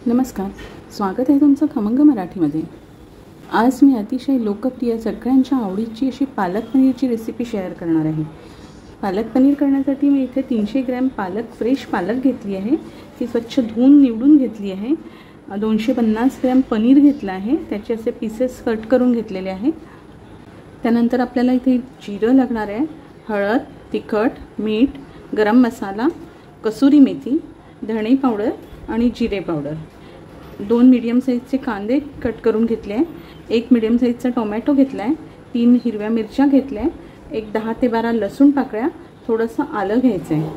नमस्कार, स्वागत आहे तुमचं खमंग मराठीमध्ये। आज मी अतिशय लोकप्रिय सगळ्यांच्या आवडीची अशी पालक पनीरची रेसिपी शेअर करणार आहे। पालक पनीर करण्यासाठी मी इथे 300 ग्रॅम फ्रेश पालक घेतली आहे। ती स्वच्छ धुवून निवडून घेतली आहे। 250 ग्रॅम पनीर घेतला आहे, त्याचे असे पीसेस कट करून घेतलेले आहे। त्यानंतर आपल्याला इथे जिरं लागणार आहे, हळद, तिखट, मीठ, गरम मसाला, कसुरी मेथी, धणे पावडर आणि जिरे पावडर। 2 मीडियम साइजचे कांदे कट करून घेतले आहे, 1 मीडियम साइजचा टोमॅटो घेतला आहे, 3 हिरव्या मिरच्या घेतल्या आहे, एक 10 ते 12 लसूण पाकळ्या, थोडंसं आलं घ्यायचं आहे,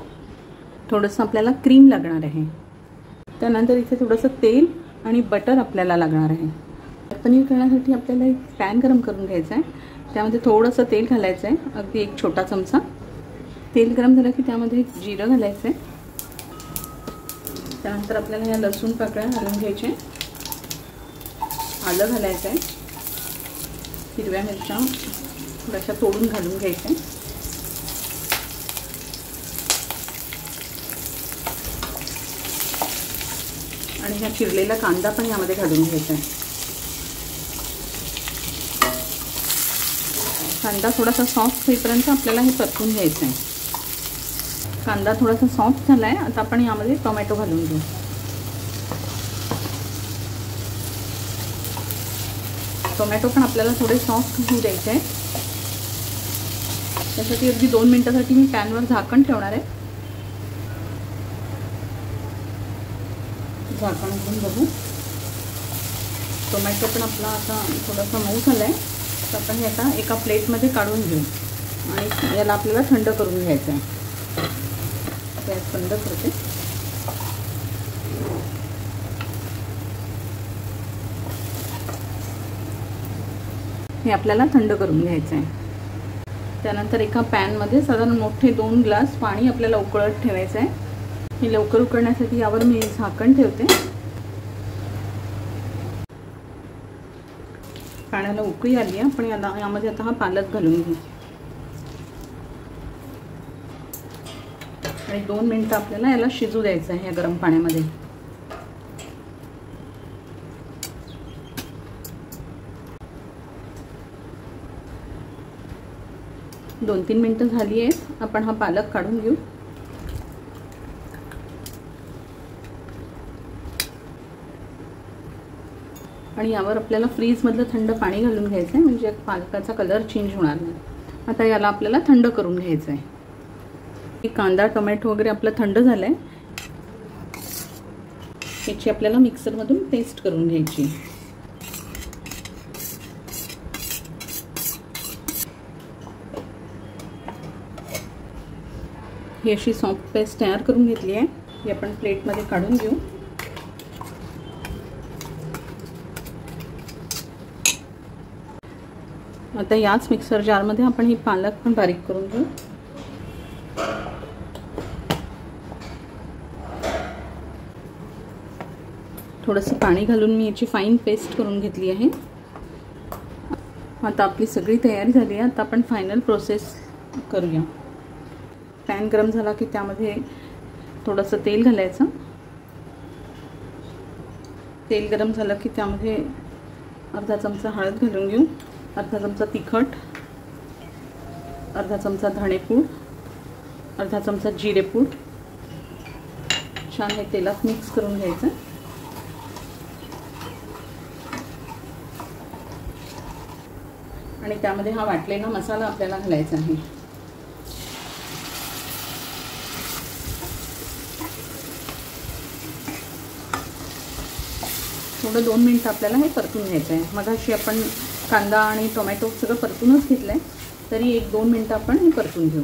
थोडंसं आपल्याला क्रीम लागणार आहे। त्यानंतर इथे थोडंसं तेल आणि बटर आपल्याला लागणार आहे। पनीर करण्यासाठी आपल्याला एक पॅन गरम करून घ्यायचा आहे, त्यामध्ये थोडंसं तेल घालायचं आहे, अगदी 1 छोटा चमचा। तेल गरम झालं की त्यामध्ये जिरं घालायचं आहे। त्यानंतर आपल्याला या लसूण पाकळ्या घालून घ्यायचे, आलं घालायचं आहे, हिरव्या मिरच्या थोड्याशा तोडून घालून घ्यायच्या आणि हा चिरलेला कांदा पण यामध्ये घालून घ्यायचा आहे। कांदा थोडासा सॉफ्ट होईपर्यंत आपल्याला हे परतून घ्यायचं आहे। कांदा थोडासा सॉफ्ट झाला आहे, आता आपण यामध्ये टोमॅटो घालून घेऊ। टोमॅटो पण आपल्याला थोडे सॉफ्ट होऊ द्यायचे आहे। त्यासाठी अगदी 2 मिनिटांसाठी मी पॅनवर झाकण ठेवणार आहे। झाकण उघडून बघू, टोमॅटो पण आपला आता थोडासा मऊ झाला आहे, तर आपण हे आता एका प्लेटमध्ये काढून घेऊ आणि याला आपल्याला थंड करून घ्यायचं आहे। गॅस बंद करते। हे आपल्याला थंड करून घ्यायचं आहे। त्यानंतर एका पॅनमध्ये साधारण मोठे 2 ग्लास पाणी आपल्याला उकळत ठेवायचं आहे। हे लवकर उकळण्यासाठी यावर मी झाकण ठेवते। पाण्याला उकळी आली आहे, आपण यामध्ये आता हा पालक घालून घेऊ आणि 2 मिनिटं आपल्याला याला शिजू द्यायचं आहे या गरम पाण्यामध्ये। दोन 3 मिनिटं झाली आहेत, आपण हा पालक काढून घेऊ। आणि यावर आपल्याला फ्रीजमधलं थंड पाणी घालून घ्यायचं आहे, म्हणजे पालकाचा कलर चेंज होणार नाही। आता याला आपल्याला थंड करून घ्यायचं आहे। कांदा टोमॅटो वगैरे आपलं थंड झालंय, याची आपल्याला मिक्सरमधून पेस्ट करून घ्यायची। ही अशी सॉफ्ट पेस्ट तयार करून घेतली आहे, ही आपण प्लेटमध्ये काढून घेऊ। आता याच मिक्सर जारमध्ये आपण ही पालक पण बारीक करून घेऊ। थोडंसं पाणी घालून मी याची फाईन पेस्ट करून घेतली आहे। आता आपली सगळी तयारी झाली आहे, आता आपण फायनल प्रोसेस करूया। पॅन गरम झाला की त्यामध्ये थोडंसं तेल घालायचं। तेल गरम झालं की त्यामध्ये अर्धा चमचा हळद घालून घेऊ, अर्धा चमचा तिखट, अर्धा चमचा धणेपूड, अर्धा चमचा जिरेपूड। छान हे तेलात मिक्स करून घ्यायचं आणि त्यामध्ये हा वाटलेला मसाला आपल्याला घालायचा आहे। थोडं 2 मिनिटं आपल्याला हे परतून घ्यायचं आहे। मगाशी आपण कांदा आणि टोमॅटो सगळं परतूनच घेतलं आहे, तरी 1-2 मिनिटं आपण हे परतून घेऊ।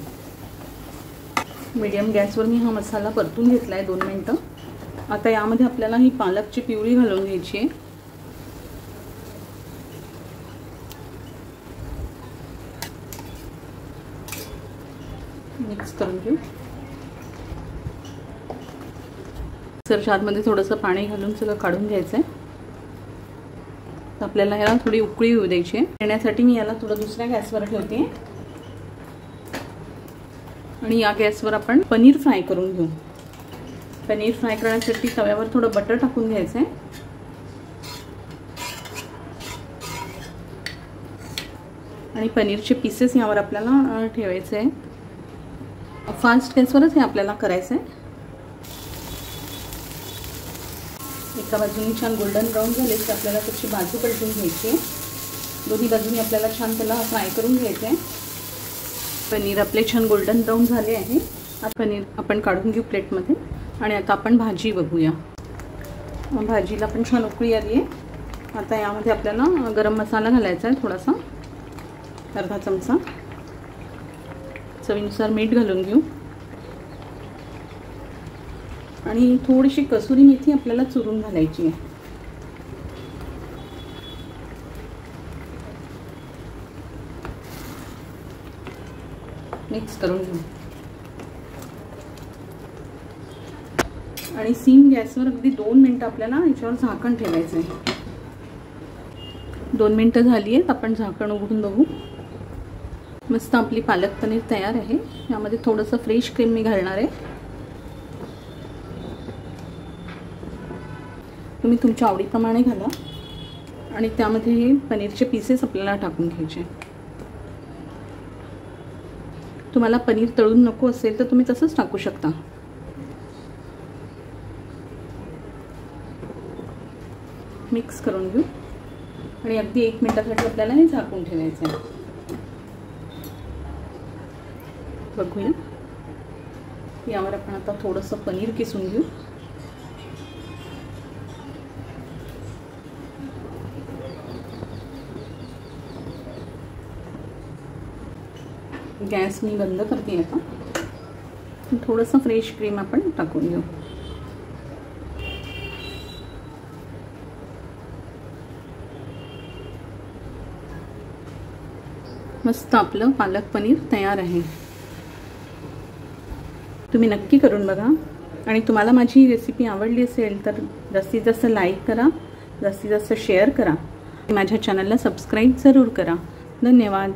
मीडियम गॅसवर मी हा मसाला परतून घेतला आहे 2 मिनिटं। आता यामध्ये आपल्याला ही पालकची प्युरी घालून घ्यायची आहे। मिक्स करून घेऊ। मिक्सर जारमध्ये थोडंसं पाणी घालून सगळं काढून घ्यायचं आहे। आपल्याला याला थोडी उकळी येऊ द्यायची आहे। येण्यासाठी मी याला थोडं दुसऱ्या गॅसवर ठेवते आणि या गॅसवर आपण पनीर फ्राय करून घेऊ। पनीर फ्राय करण्यासाठी तव्यावर थोडं बटर टाकून घ्यायचं आहे आणि पनीरचे पीसेस यावर आपल्याला ठेवायचे आहे. फास्ट गॅसवरच हे आपल्याला करायचं आहे. एका बाजूने छान गोल्डन ब्राऊन झाले की आपल्याला त्याची बाजू पलटून घ्यायची आहे. दोन्ही बाजूनी आपल्याला छान त्याला फ्राय करून घ्यायचं आहे. पनीर आपले छान गोल्डन ब्राऊन झाले आहे. आता पनीर आपण काढून घेऊ प्लेटमध्ये आणि आता आपण भाजी बघूया. भाजीला पण छान उकळी आली आहे. आता यामध्ये आपल्याला गरम मसाला घालायचा आहे थोडासा, अर्धा चमचा. चवीनुसार मीठ घालून घेऊ आणि थोडीशी कसुरी मेथी आपल्याला चुरून घालायची आहे. मिक्स करून घेऊ आणि सिम गॅसवर अगदी 2 मिनिटं आपल्याला याच्यावर झाकण ठेवायचं आहे. 2 मिनिटं झाली आहेत. आपण झाकण उघडून बघू. मस्त आपली पालक पनीर तयार आहे. यामध्ये थोडंसं फ्रेश क्रीम मी घालणार आहे. तुम्ही तुमच्या आवडीप्रमाणे घाला आणि त्यामध्ये हे पनीरचे पीसेस आपल्याला टाकून घ्यायचे. तुम्हाला पनीर तळून नको असेल तर तुम्ही तसंच टाकू शकता. मिक्स करून घेऊ आणि अगदी 1 मिनिटासाठी आपल्याला हे झाकून ठेवायचं आहे. बघूया. यावर आपण आता थोडंसं पनीर किसून घेऊ. गॅस मी बंद करते. आता थोडंसं फ्रेश क्रीम आपण टाकून घेऊ. मस्त आपलं पालक पनीर तयार आहे. तुम्ही नक्की करून बघा आणि तुम्हाला माझी रेसिपी आवडली असेल तर जास्तीत जास्त लाईक करा, जास्तीत जास्त शेअर करा, माझ्या चॅनलला सबस्क्राईब जरूर करा. धन्यवाद.